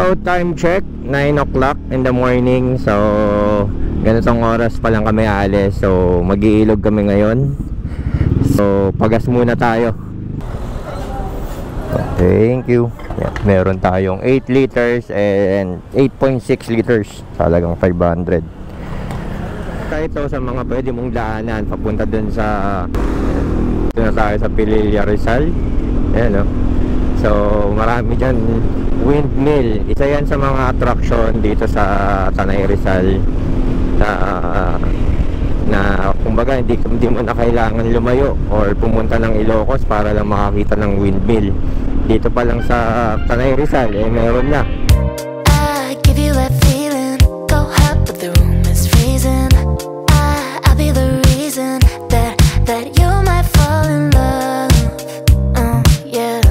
So time check, 9 o'clock in the morning. So ganitong oras pa lang kami aalis. So mag-iilog kami ngayon. So pagas muna tayo. Thank you. Yeah, meron tayong 8 liters and 8.6 liters. Talagang 500. Ito sa mga pwede mong daanan papunta dun sa na tayo sa Pililla Rizal. Ayan, no? So marami dyan windmill. Isa yan sa mga attraction dito sa Tanay Rizal na kumbaga hindi mo na kailangan lumayo or pumunta ng Ilocos para lang makakita ng windmill. Dito pa lang sa Tanay Rizal meron na. I give you that feeling, go hot but the room is freezing. I'll be the reason that you might fall in love. Yeah,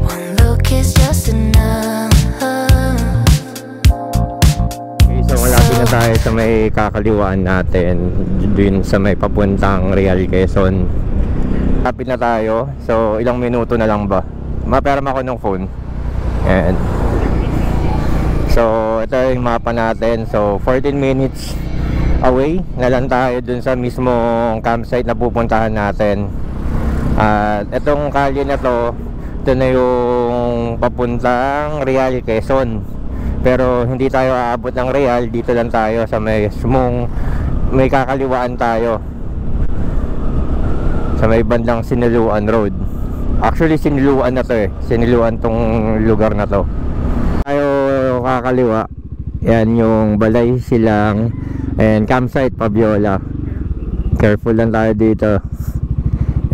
one look is just enough. Okay, so malapit na tayo sa may kakaliwaan natin, dun sa may papuntang Real Quezon. Malapit na tayo, so ilang minuto na lang ba? Maperma ko ng phone. And so ito yung mapa natin. So 14 minutes away na lang tayo dun sa mismong campsite na pupuntahan natin. At itong kalye na to, ito na yung papuntang Real Quezon. Pero hindi tayo aabot ng Real, dito lang tayo sa mismong may kakaliwaan tayo sa may bandang Siniluan Road. Actually siniluan na to siniluan tong lugar na to. Tayo kakaliwa, yan yung Balay Silang and campsite Pabiola. Careful lang tayo dito.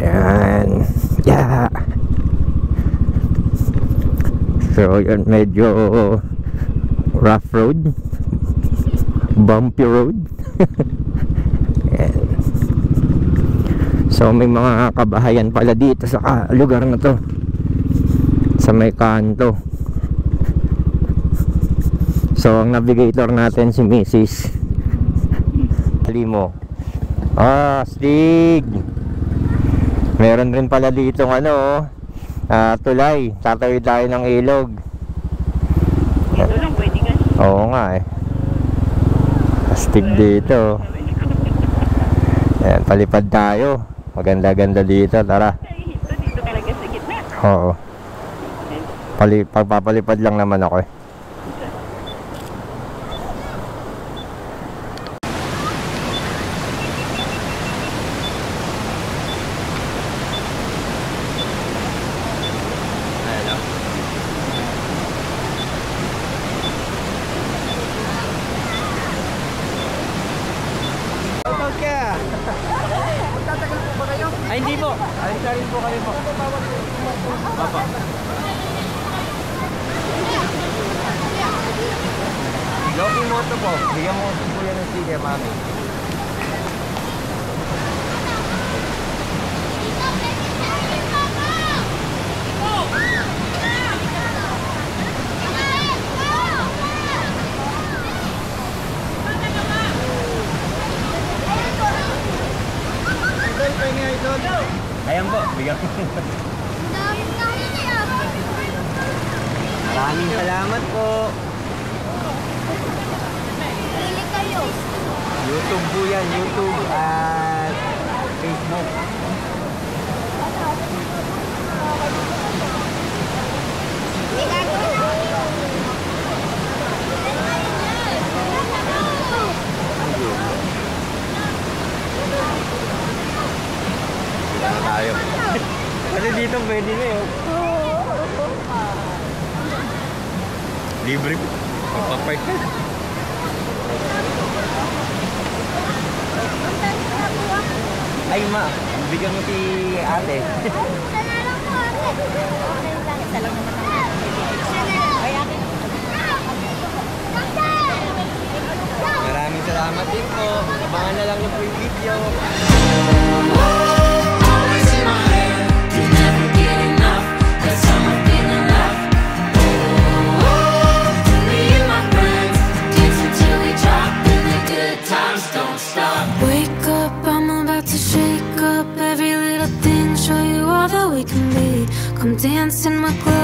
Yan. Yeah. So yan, medyo rough road, bumpy road. Yan. So may mga kabahayan pala dito sa lugar na to, sa may kanto. So ang navigator natin si Mrs. Limo. Stig. Meron rin pala dito tulay. Tatawid tayo ng ilog. Dito lang pwede ka. Oo nga Astig dito. Ayan, palipad tayo. Maganda-ganda dito, tara. Dito talaga sa gitna. Oo. Pagpapalipad lang naman ako Ay, hindi po. Ay, rin po kami po. Papa. Loki Moto po. Bigyan mo po yan ng sticker, mami. Ayan po, bigyan mo. Maraming salamat po. YouTube po yan, YouTube at Facebook. Tayo. Kasi dito pwede na yun. Libre po. Magpapark ka. Ay ma, bigyan mo si ate. Maraming salamat din po. Abangan na lang niyo po yung video. Come dance in my glow.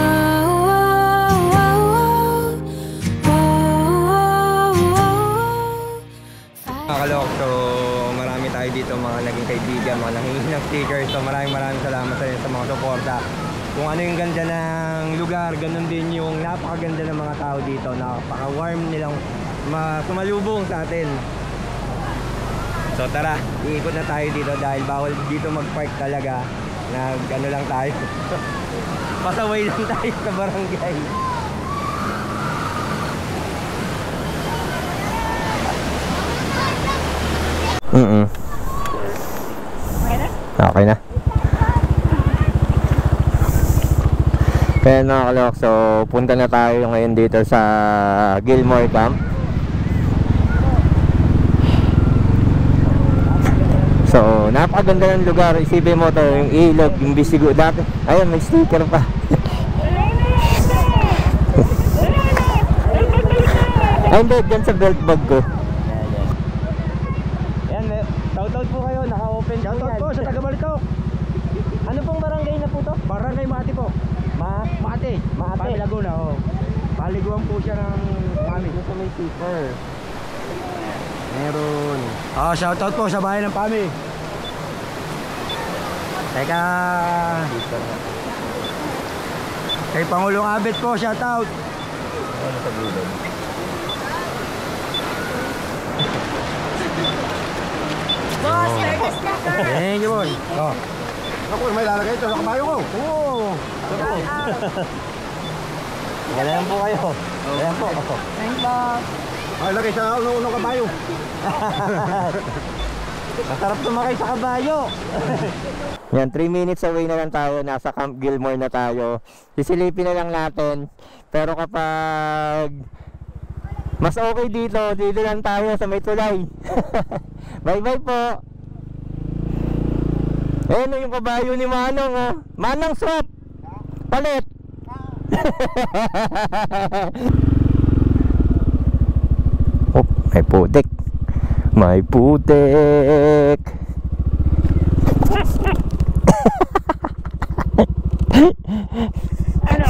dyan, mga nangingi ng stickers. So maraming salamat sa inyo sa mga suporta. Kung ano yung ganda ng lugar, ganun din yung napakaganda ng mga tao dito. Napaka-warm nilang sumalubong sa atin. So tara, iikot na tayo dito dahil bawal dito mag-park talaga. Ano lang tayo. Pasaway lang tayo sa barangay. Okay na? Kaya mga kalok, so punta na tayo ngayon dito sa Gilmore Camp. So napakaganda ng lugar. Isipin mo to, yung ilog, yung bisigo dati. Ayun, may sticker pa. Ay hindi, dyan sa belt bag ko. Ayan, shoutout po kayo, naka-open po yan. Shoutout po sa taga-Balitok. Ano pong barangay na po to? Barangay Maati po. Maati. Pami Laguna, oh. Paliguan po siya ng Pami. Gusto may sticker. Meron. Shoutout po sa bahay ng Pami. Teka. Kay Pangulong Abet po, shoutout. Ano sa gulong? Boss, Curtis Tucker. Thank you, boy. Ako, may lalagay ito sa kabayo ko. Oo. Ganayan po kayo. Ganayan po. Thanks, boss. Ay, lagay sa unong kabayo. Masarap tumakay sa kabayo. Yan, 3 minutes away na lang tayo. Nasa Camp Gilmore na tayo. Sisilipin na lang natin. Pero kapag mas okay dito lang tayo sa may tulay. Bye bye po. Ayun yung kabayo ni Manong, oh. Manong, swap! Palit! Oh, may putik. May putik. Ano?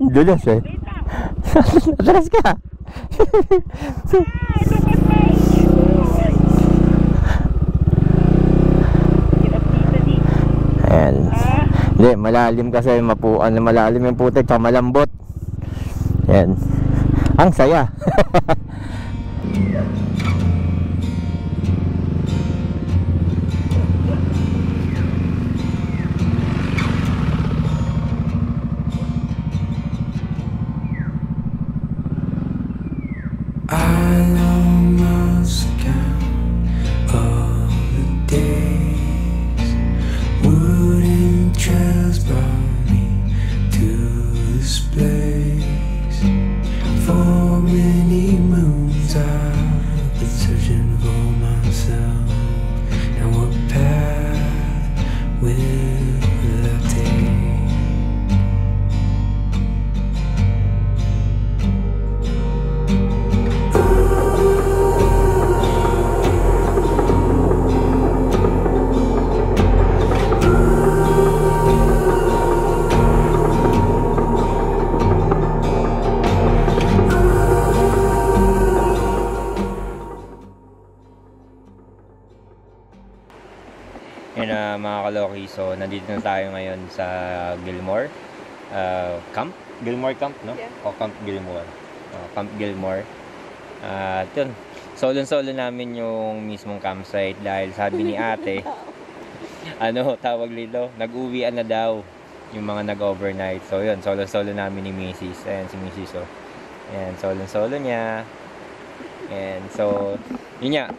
Dulas eh. Dulas ka. Ayan. Hindi, malalim kasi malalim yung putik, sa malambot. Ayan. Ang saya. Mga kaloki, so nandito na tayo ngayon sa Gilmore Camp? Gilmore Camp, no? Yeah. O Camp Gilmore. Camp Gilmore. At yun, solo namin yung mismong campsite dahil sabi ni ate, tawag dito, nag-uwian na daw yung mga nag-overnight. So yun, solo namin ni Mrs. Ayan si Mrs. Oh. Ayan, solo niya. And so, yun nga,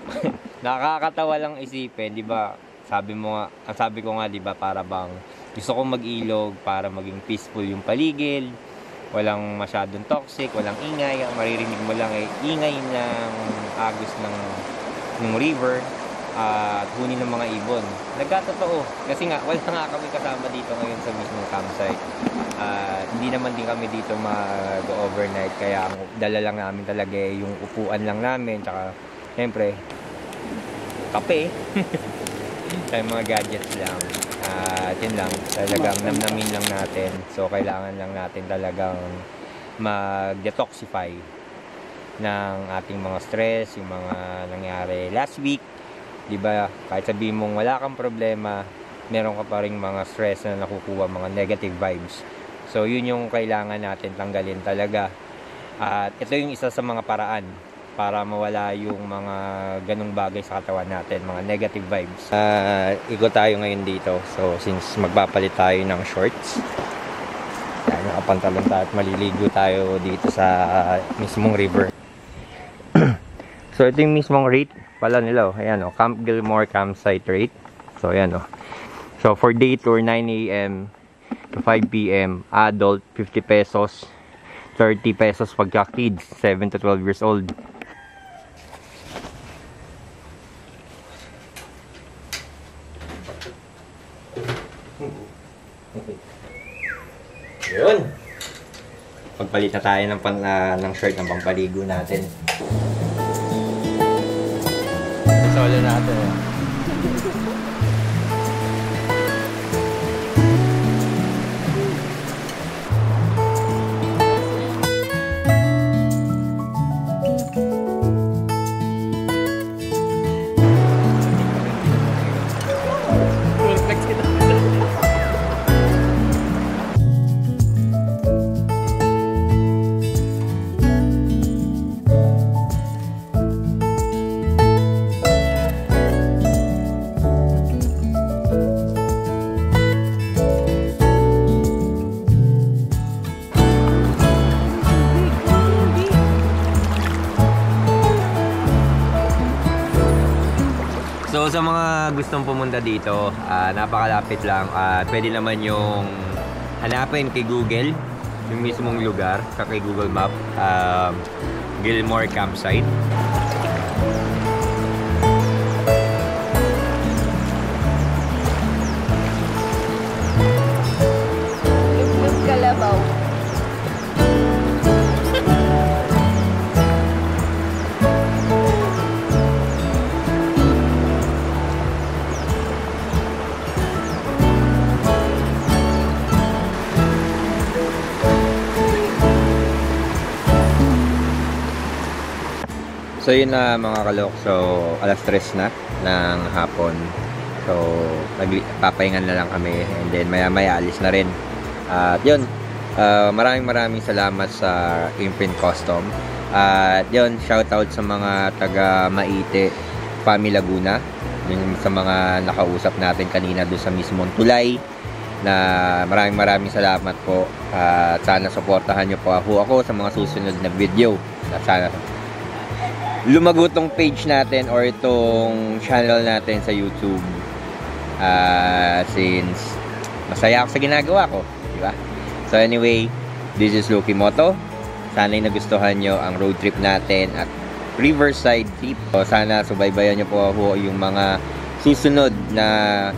nakakatawa lang isipin, di ba? Sabi ko nga, di ba, para bang gusto kong mag-ilog para maging peaceful yung paligid, walang masyadong toxic, walang ingay, maririnig mo lang ingay ng agos ng river at huni ng mga ibon. Nagkatotoo, kasi nga wala nga kami kasama dito ngayon sa mismong campsite. Hindi naman din kami dito mag-overnight, kaya ang dala lang namin talaga yung upuan lang namin, tsaka siyempre kape. Kaya mga gadgets lang. Yun lang, talagang namnamin lang natin. So kailangan lang natin talagang mag-detoxify ng ating mga stress, yung mga nangyari last week. di ba? Kahit sabihin mong wala kang problema, meron ka pa ring mga stress na nakukuha, mga negative vibes. So yun yung kailangan natin tanggalin talaga. At ito yung isa sa mga paraan para mawala yung mga ganong bagay sa katawan natin, mga negative vibes. Ikot tayo ngayon dito. So since magpapalit tayo ng shorts, nakapantalon tayo at maliligo tayo dito sa mismong river. So ito yung mismong rate pala nila, ayan o, Camp Gilmore campsite rate. So ayan o. So for day tour, 9 AM to 5 PM, adult 50 pesos, 30 pesos pagka kids 7 to 12 years old. Yun. Pagpalit na tayo ng shirt ng pampaligo natin. Solo natin. So sa mga gustong pumunta dito, napakalapit lang. Pwede naman yung hanapin kay Google yung mismong lugar, kay Google Map, Gilmore Campsite. Yung kalabaw. So yun na mga kalok, so alas 3 na ng hapon. So papahingan na lang kami and then maya alis na rin. At yun, maraming salamat sa Imprint Custom. At yun, shoutout sa mga taga Maite, Pami Laguna, yung sa mga nakausap natin kanina doon sa mismong tulay. Na maraming salamat po. At sana suportahan nyo po ako sa mga susunod na video. At sana lumago tong page natin or itong channel natin sa YouTube, since masaya ako sa ginagawa ko, di ba? So anyway, this is Loki Moto. Sana'y nagustuhan nyo ang road trip natin at Riverside trip. So sana subaybayan nyo po ako yung mga susunod na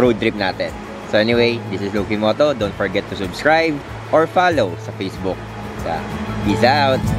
road trip natin. So anyway, this is Loki Moto. Don't forget to subscribe or follow sa Facebook. So, peace out!